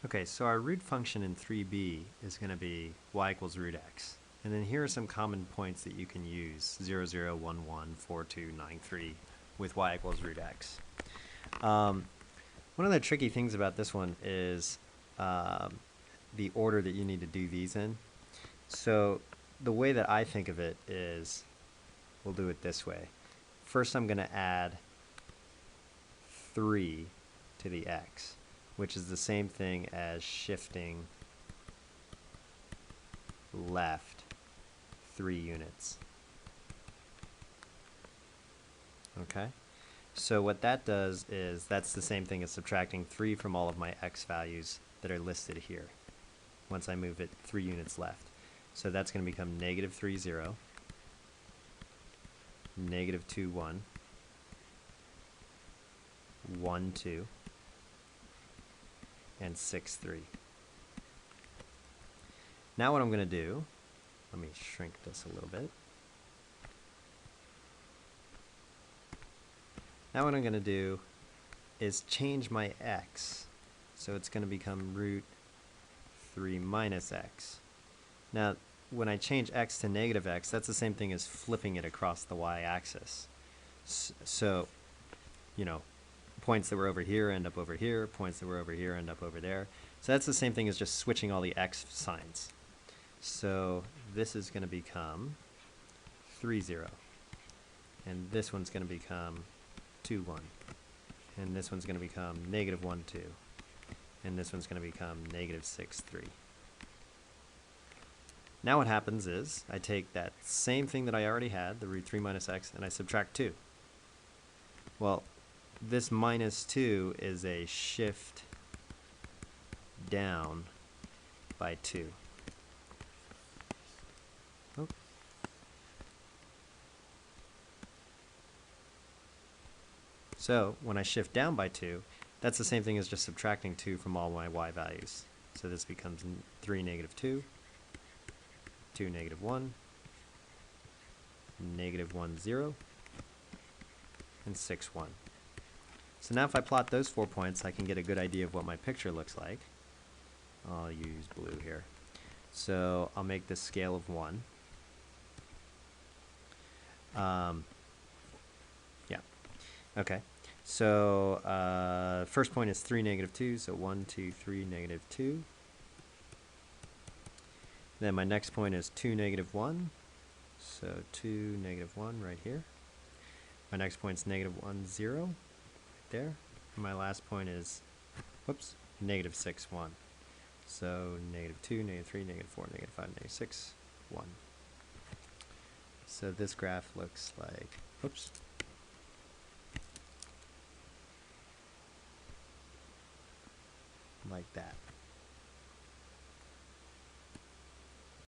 Okay, so our root function in 3b is going to be y equals root x. And then here are some common points that you can use, 0, 0, 1, 1, 4, 2, 9, 3, with y equals root x. One of the tricky things about this one is the order that you need to do these in. So the way that I think of it is, we'll do it this way. First I'm going to add 3 to the x, which is the same thing as shifting left 3 units. Okay? So what that does is, that's the same thing as subtracting 3 from all of my x values that are listed here, once I move it 3 units left. So that's going to become negative 3, 0, negative 2, 1, 1, 2, and 6, 3. Now what I'm going to do, let me shrink this a little bit. Now what I'm going to do is change my x. So it's going to become root 3 minus x. Now when I change x to negative x, that's the same thing as flipping it across the y-axis. So, you know, points that were over here end up over here, points that were over here end up over there. So that's the same thing as just switching all the x signs. So this is going to become 3, 0. And this one's going to become 2, 1. And this one's going to become negative 1, 2. And this one's going to become negative 6, 3. Now what happens is, I take that same thing that I already had, the root 3 minus x, and I subtract 2. Well, this minus 2 is a shift down by 2. Oh. So when I shift down by 2, that's the same thing as just subtracting 2 from all my y values. So this becomes 3, negative 2, 2, negative 1, negative 1, 0, and 6, 1. So now if I plot those 4 points, I can get a good idea of what my picture looks like. I'll use blue here. So I'll make this scale of 1. Yeah. Okay. So first point is 3, negative 2. So 1, 2, 3, negative 2. Then my next point is 2, negative 1. So 2, negative 1 right here. My next point is negative 1, 0 right there. And my last point is, whoops, negative 6, 1. So negative 2, negative 3, negative 4, negative 5, negative 6, 1. So this graph looks like, whoops, like that.